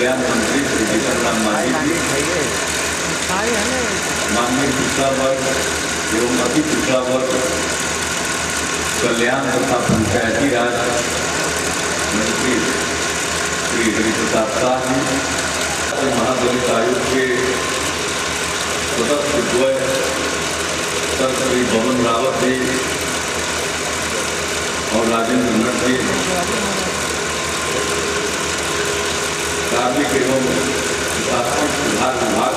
कल्याण मंत्री श्री जीतन राम मांझी जी, माननीय पिछड़ा वर्ग एवं अति पिछड़ा वर्ग कल्याण तथा पंचायती राज मंत्री श्री हरिप्रसाद शाह जी, महादलित आयोग के सदस्य द्वय सर श्री पवन रावत जी और राजेंद्र नट जी, कार्मिक एवं प्रशासनिक सुधार विभाग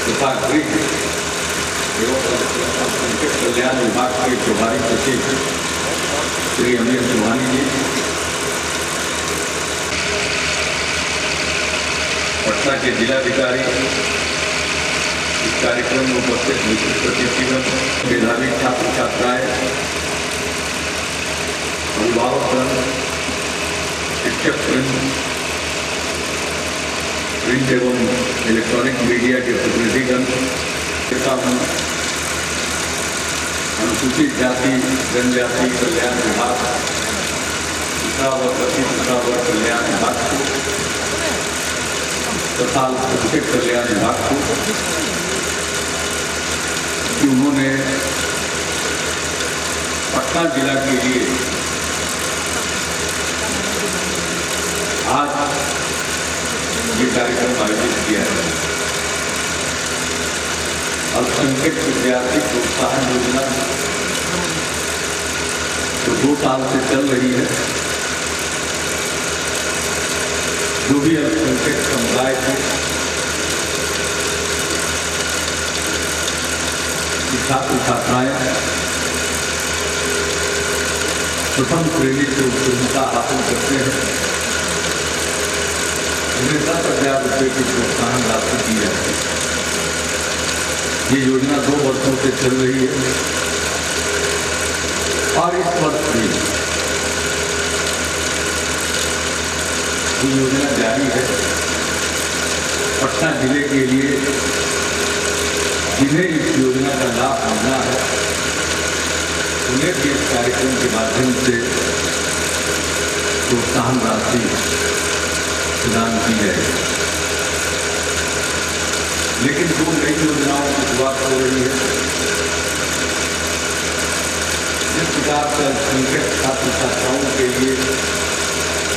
तथा गृह एवं अल्पसंख्यक कल्याण विभाग के प्रभारी सचिव श्री अमीर चौहानी जी, पटना के जिलाधिकारी, इस कार्यक्रम में उपस्थित विशिष्ट अतिथिगण, मेधावी छात्र छात्राएं, अभिभावक, शिक्षक प्रिंट एवं इलेक्ट्रॉनिक मीडिया के प्रतिनिधिगण, अनुसूचित जाति जनजाति कल्याण विभाग, पिछड़ा वर्ग अति पिछड़ा वर्ग कल्याण विभाग को तथा अल्पसंख्यक कल्याण विभाग को कि उन्होंने पटना जिला के लिए आज ये कार्यक्रम आयोजित किया है। अल्पसंख्यक विद्यार्थी प्रोत्साहन योजना जो 2 साल से चल रही है, जो भी अल्पसंख्यक समुदाय के छात्र छात्राएं प्रथम श्रेणी से उत्तीर्णता हासिल करते हैं, उन्हें 10,000 रुपये की प्रोत्साहन राशि दी जाती है। ये योजना 2 वर्षों से चल रही है और इस वर्ष भी ये योजना जारी है। पटना जिले के लिए जिन्हें इस योजना का लाभ मिलना है, उन्हें भी इस कार्यक्रम के माध्यम से प्रोत्साहन राशि प्रदान की जाए। लेकिन 2 नई योजनाओं की शुरुआत हो रही है। जिस प्रकार से अल्पसंख्यक छात्र छात्राओं के लिए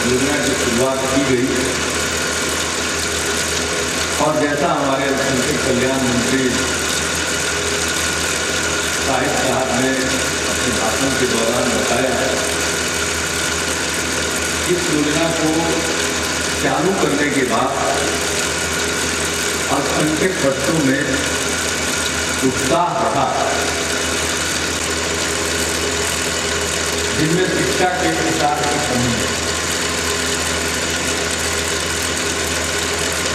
योजना की शुरुआत की गई और जैसा हमारे अल्पसंख्यक कल्याण मंत्री साहब ने अपने भाषण के दौरान बताया, इस योजना को चालू करने के बाद अल्पसंख्यक बच्चों में उत्साह बढ़ा, जिनमें शिक्षा के प्रसार की कमी है,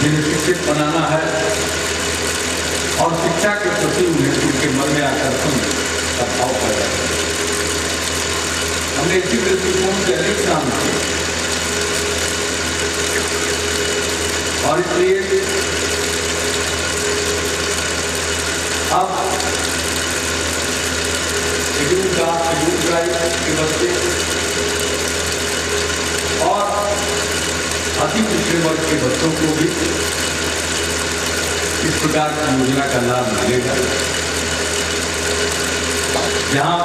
जिन्हें शिक्षित बनाना है और शिक्षा के प्रति उनके मन में आकर्षण का भाव पैदा है। हमने इसी दृष्टिकोण से अनेक काम किए और इसलिए अब शेड्यूल ट्राइब के बच्चे और अति पिछड़े वर्ग के बच्चों को भी इस प्रकार की योजना का लाभ मिलेगा, जहां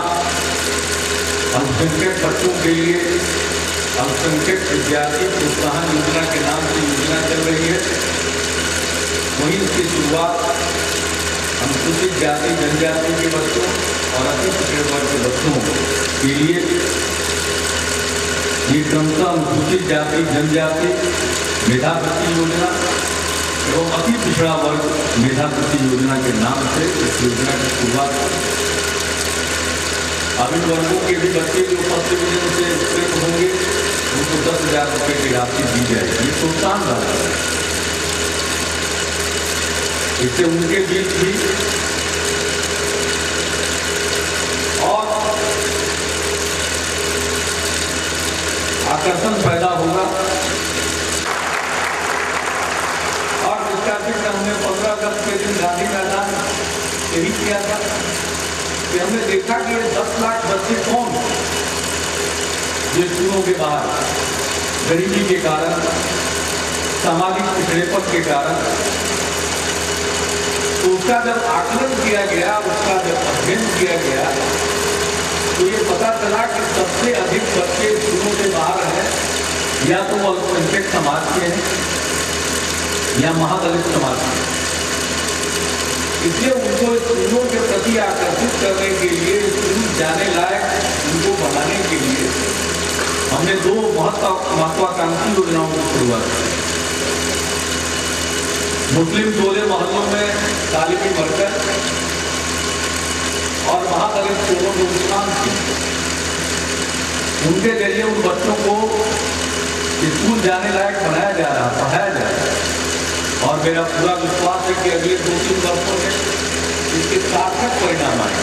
अल्पसंख्यक बच्चों के लिए अल्पसंख्यक विद्यार्थी प्रोत्साहन योजना के नाम से योजना चल रही है, वहीं इसकी शुरुआत अनुसूचित जाति जनजाति के बच्चों और अति पिछड़े वर्ग के बच्चों के लिए ये क्रमशः अनुसूचित जाति जनजाति मेधावृत्ति योजना एवं अति पिछड़ा वर्ग मेधावृत्ति योजना के नाम से इस योजना की शुरुआत। अब इन वर्गों के भी बच्चे जो फर्स्ट डिवीजन से उत्तीर्ण होंगे उनको 10,000 रुपये की राशि दी जाएगी। ये प्रोत्साहन राशि है, इससे उनके बीच भी और आकर्षण पैदा होगा। और विस्तारित हमने 15 अगस्त के दिन गांधी मैदान यही किया था कि हमने देखा कि 10 लाख बच्चे कौन ये स्कूलों के बाहर गरीबी के कारण, सामाजिक पिछड़ेपन के कारण। तो उसका जब आकलन किया गया, उसका जब अध्ययन किया गया, तो ये पता चला कि सबसे अधिक बच्चे स्कूलों से बाहर हैं या तो अल्पसंख्यक समाज के हैं या महादलित समाज के। इसलिए उनको स्कूलों के प्रति आकर्षित करने के लिए, स्कूल जाने लायक उनको बनाने के लिए हमने 2 महत्वाकांक्षी योजनाओं की शुरुआत की। मुस्लिम टोले मोहल्लों में तालीमी मरकज और महादलित टोलों में उत्थान की। उनके जरिए उन बच्चों को स्कूल जाने लायक बनाया जा रहा, पढ़ाया जा रहा। और मेरा पूरा विश्वास है कि अगले 2-3 वर्षों में इसके सार्थक परिणाम आए।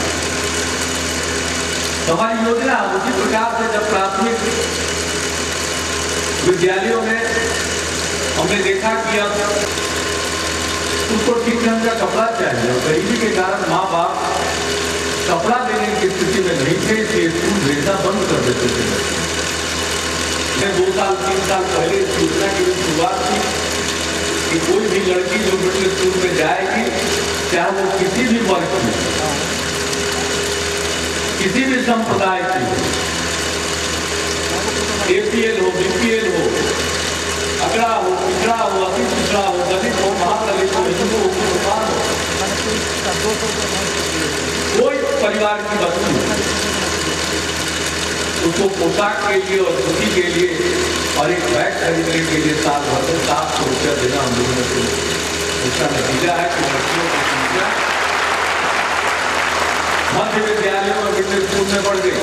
हमारी योजना उसी प्रकार से जब प्राथमिक विद्यालयों में हमने देखा कि अब उसको ठीक ढंग का कपड़ा चाहिए और गरीबी के कारण माँ बाप कपड़ा देने की स्थिति में नहीं थे, इसलिए स्कूल भेजना बंद कर देते थे। मैं 2-3 साल पहले इस योजना की शुरुआत की कि कोई भी लड़की जो मिडिल स्कूल में जाएगी, चाहे वो किसी भी वर्ग की, किसी भी संप्रदाय की, APL हो, BPL हो, अगड़ा हो, पिछड़ा हो, अति पिछड़ा हो, दलित हो, महादलित हो, हिंदू हो, मुसलमान हो, कोई परिवार की बच्ची उसको पोशाक के लिए और छुट्टी के लिए और एक बैग खरीदने के लिए साल भर में 700 रुपया देना हम लोगों ने। उसका नतीजा है कि लड़कियों की संख्या मध्य विद्यालयों में, मिडिल स्कूल में बढ़ गई।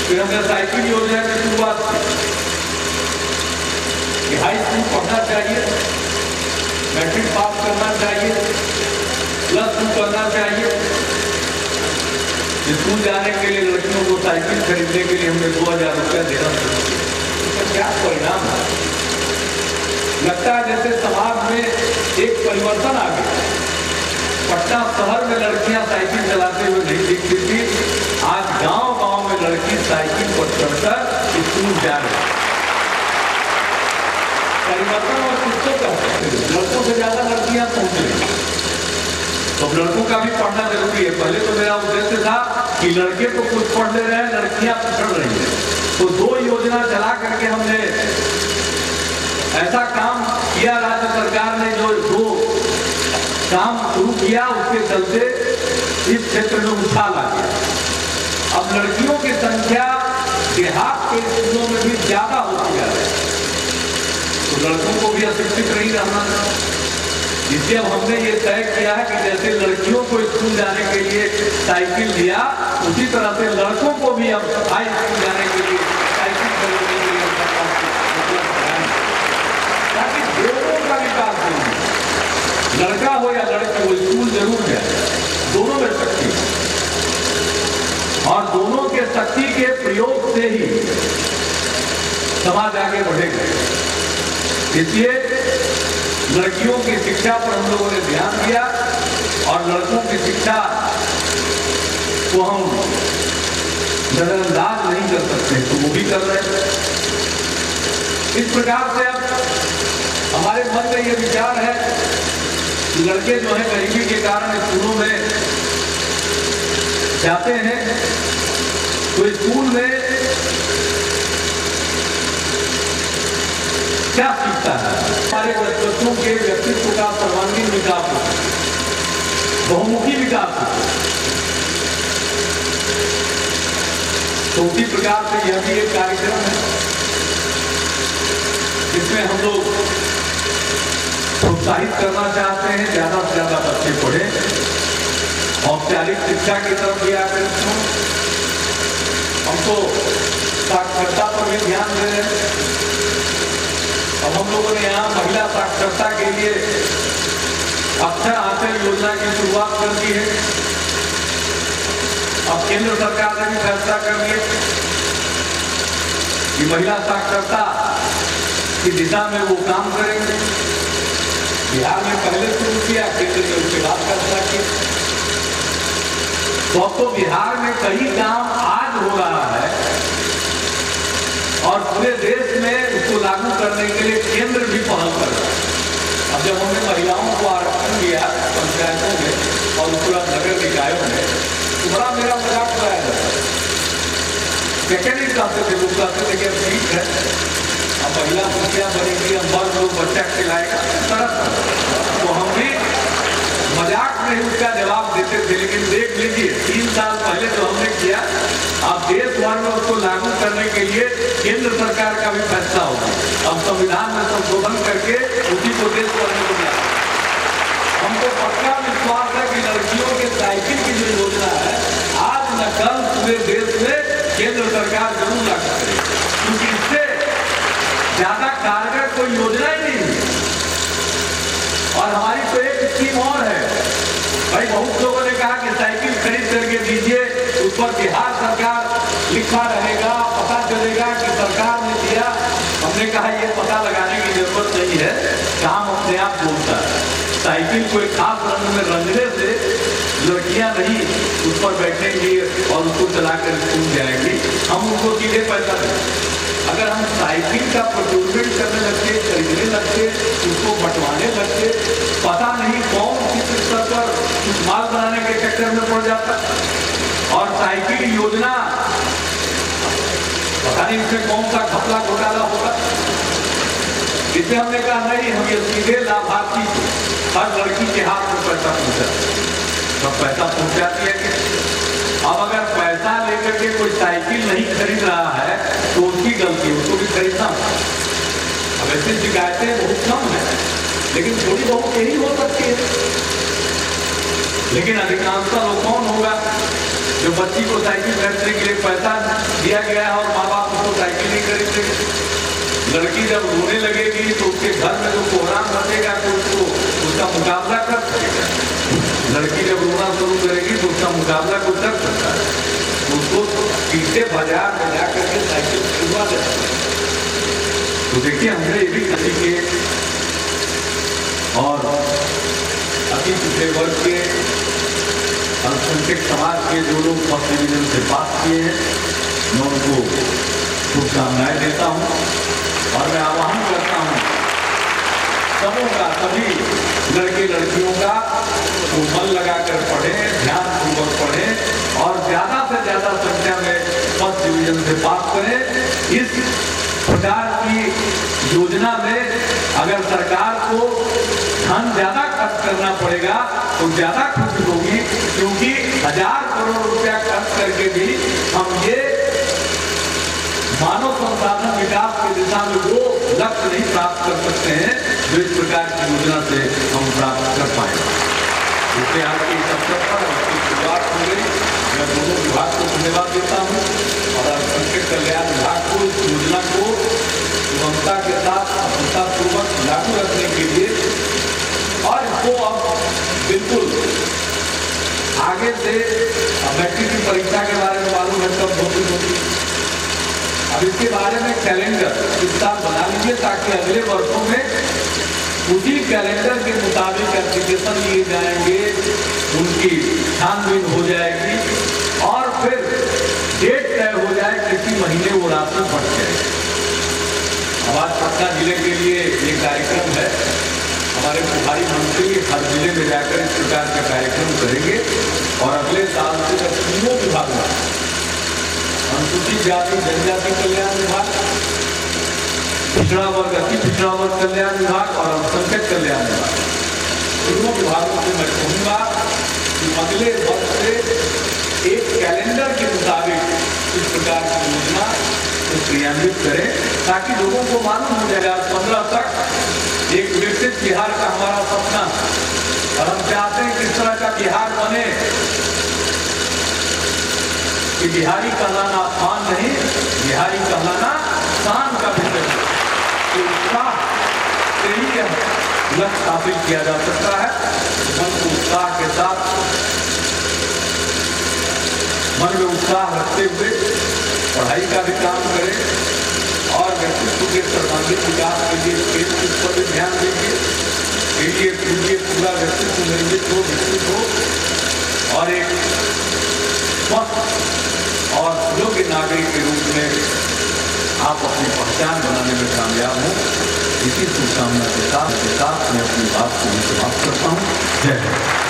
फिर हमने साइकिल योजना की शुरुआत की। हाई स्कूल पढ़ना चाहिए, मैट्रिक पास करना चाहिए, +2 करना चाहिए। स्कूल जाने के लिए लड़कियों को साइकिल खरीदने के लिए हमने 2000 रुपया देना शुरू किया। इसका क्या परिणाम है? लगता है जैसे समाज में एक परिवर्तन आ गया। पटना शहर में लड़कियां साइकिल चलाते हुए नहीं दिखती थी, आज गांव-गांव में लड़की साइकिल पर चढ़कर स्कूल जा रही। परिवर्तन और किसको कहते हैं? लड़कों से ज्यादा लड़कियां पहुंच रही। तो लड़कों का भी पढ़ना जरूरी है। पहले तो मेरा उद्देश्य था कि लड़के तो कुछ पढ़ ले रहे हैं, लड़कियां पिछड़ रही हैं। तो 2 योजना चला करके हमने ऐसा काम किया, राज्य सरकार ने जो 2 काम शुरू किया, उसके चलते इस क्षेत्र में उछाल आ गया। अब लड़कियों की संख्या देहात के स्कूलों में भी ज्यादा होती जा रही है, तो लड़कों को भी अशिक्षित नहीं रहना। इसलिए अब हमने ये तय किया है कि जैसे लड़कियों को स्कूल जाने के लिए साइकिल दिया, उसी तरह से लड़कों को भी अब हाई स्कूल जाने के लिए साइकिल खरीदने के लिए उपलब्ध कराएंगे, ताकि दोनों का विकास हो। लड़का हो या लड़की हो, स्कूल जरूर जाए। दोनों में शक्ति और दोनों के शक्ति के प्रयोग से ही समाज आगे बढ़ेगा। इसलिए लड़कियों की शिक्षा पर हम लोगों ने ध्यान दिया और लड़कों की शिक्षा को हम नजरअंदाज नहीं कर सकते, तो वो भी कर रहे हैं। इस प्रकार से अब हमारे मन में ये विचार है कि लड़के जो है गरीबी के कारण स्कूलों में जाते हैं, तो स्कूल में क्या सीखता है? हमारे बच्चों के व्यक्तित्व का सर्वांगीण विकास हो, बहुमुखी विकास हो। तो उसी प्रकार से यह भी एक कार्यक्रम है जिसमें हम लोग प्रोत्साहित करना चाहते हैं ज्यादा से ज्यादा बच्चे पढ़े, औपचारिक शिक्षा की तरफ भी आकर्षित हों। हमको साक्षरता पर भी ध्यान दे रहे हैं। अब हम लोगों ने यहाँ महिला साक्षरता के लिए अक्षर आंचल योजना की शुरुआत कर दी है। अब केंद्र सरकार ने भी फैसला कर लिया कि महिला साक्षरता की दिशा में वो काम करेंगे। बिहार में पहले शुरू किया, केंद्र ने उसके बाद फैसला किया। तो अब तो बिहार में कई काम आज हो रहा है और पूरे देश में उसको करने के लिए केंद्र भी पहल कर रहा है। अब जब हमने महिलाओं को आरक्षण दिया पंचायतों में और पूरा नगर निकायों में, तो बड़ा मेरा मजाक उड़ाया जाता है। क्या नहीं चाहते थे लोग, कहते थे कि अब ठीक है, अब महिला मुखिया बनेगी, हम बड़ लोग बच्चा खिलाएगा, तरह तो हम भी मजाक में उसका जवाब देते थे। लेकिन देख लीजिए 3 साल पहले जो हमने किया, अब देश भर में उसको लागू करने के लिए केंद्र सरकार का भी फैसला होगा। अब संविधान में संशोधन करके उसी को देश भर में दिया। हमको पक्का विश्वास है कि लड़कियों के साइकिल की जो योजना है, आज न कल पूरे देश में केंद्र सरकार जरूर लागू करेगी, क्योंकि इससे ज्यादा कारगर कोई योजना ही नहीं है। और हमारी तो एक स्कीम और है भाई, बहुत लोगों ने कहा कि साइकिल खरीद करके दीजिए, उस पर बिहार सरकार लिखा रहेगा, पता चलेगा कि सरकार ने दिया। हमने कहा ये पता लगाने की जरूरत नहीं है, काम अपने आप बोलता है। साइकिल को एक खास रंग में रंगने से लड़कियां नहीं उस पर बैठेंगी और उसको चलाकर स्कूल जाएंगी, हम उनको सीधे पैसा दें। अगर हम साइकिल का प्रोक्योरमेंट करने लगते, खरीदने लगते, उसको बंटवाने लगते, पता नहीं कौन किस स्तर पर माल बनाने के चक्कर में पड़ जाता। और साइकिल योजना पता नहीं इसमें कौन सा घपला घोटाला होगा। इससे हमने कहा नहीं, हम ये सीधे लाभार्थी को, हर लड़की के हाथ में पैसा पहुंचा, सब पैसा पहुंचाती है कि अब अगर पैसा लेकर के कोई साइकिल नहीं खरीद रहा है तो उसकी गलती, उसको भी खरीदना। अब ऐसी शिकायतें बहुत कम है, लेकिन थोड़ी बहुत यही हो सकती है। लेकिन अधिकांशतः लोग कौन होगा जो बच्ची को साइकिल खरीदने के लिए पैसा दिया गया है और माँ बाप उसको साइकिल नहीं खरीदेंगे। लड़की जब रोने लगेगी तो उसके घर में जो कोहराम बचेगा तो उसको उसका मुकाबला कर सकेगा। लड़की जब रोना शुरू करेगी तो उसका मुकाबला को कर सकता है, उसको पीछे बाजार में जाकर के साइकिल खरीदवा देता है। तो देखिए हमने ये भी किसी के और अति पिछड़े वर्ग के अल्पसंख्यक समाज के जो लोग फर्स्ट डिवीजन से पास किए हैं, मैं उनको शुभकामनाएं देता हूँ और मैं आह्वान करता हूँ सबों का, सभी लड़के लड़कियों का वो मन लगाकर पढ़ें, ध्यान पूर्वक पढ़ें और ज्यादा से ज्यादा संख्या में फर्स्ट डिवीजन से पास करें। इस प्रकार की योजना में अगर सरकार को धन ज्यादा खर्च करना पड़ेगा तो ज्यादा खुशी होगी, क्योंकि 1000 करोड़ रुपया खर्च करके भी हम ये मानव संसाधन विकास की दिशा में वो लक्ष्य नहीं प्राप्त कर सकते हैं जो इस प्रकार की योजना से हम प्राप्त कर पाएंगे। इससे आज के इस अवसर पर उसकी शुरुआत हो गई। मैं दोनों विभाग को धन्यवाद देता हूँ और अल्पसंख्यक कल्याण विभाग को इस योजना को सुगमता के साथ सफलतापूर्वक लागू रखने के लिए और इसको अब बिल्कुल आगे से मैट्रिक की परीक्षा के बारे में मालूम है सब होती। अब इसके बारे में कैलेंडर इस साल बना लीजिए ताकि अगले वर्षों में उसी कैलेंडर के मुताबिक एप्लीकेशन लिए जाएंगे, उनकी छानबीन हो जाएगी और फिर डेट तय हो जाए किसी महीने वो राशि बढ़ जाएगी। अब आज पटना जिले के लिए ये कार्यक्रम है, हमारे प्रभारी मंत्री हर जिले में जाकर इस प्रकार का कार्यक्रम करेंगे और अगले साल से जब तीनों विभाग में अनुसूचित जाति जनजाति कल्याण विभाग, पिछड़ा वर्ग अति पिछड़ा वर्ग कल्याण विभाग और अल्पसंख्यक कल्याण विभाग, तीनों विभागों से मैं कहूँगा कि अगले वर्ष से एक कैलेंडर के मुताबिक इस प्रकार की योजना को क्रियान्वित करें ताकि लोगों को मालूम हो जाएगा। 15 तक एक विकसित बिहार का हमारा सपना और हम चाहते हैं किस तरह का बिहार बने कि बिहारी कहलाना आसान नहीं, बिहारी कहलाना शान का विषय है। तो उत्साह से ही यह लक्ष्य हासिल किया जा सकता है। मन को उत्साह के साथ, मन में उत्साह रखते हुए पढ़ाई का भी काम करें और व्यक्तित्व के सर्वांगीण विकास के लिए खेल पर भी ध्यान देंगे। लिए पूरा व्यक्तित्व निर्मित हो, विकसित हो और एक स्वस्थ और योग्य नागरिक के रूप में आप अपनी पहचान बनाने में कामयाब हों। इसी शुभकामना के साथ मैं अपनी बात को समाप्त करता हूँ। जय हिंद।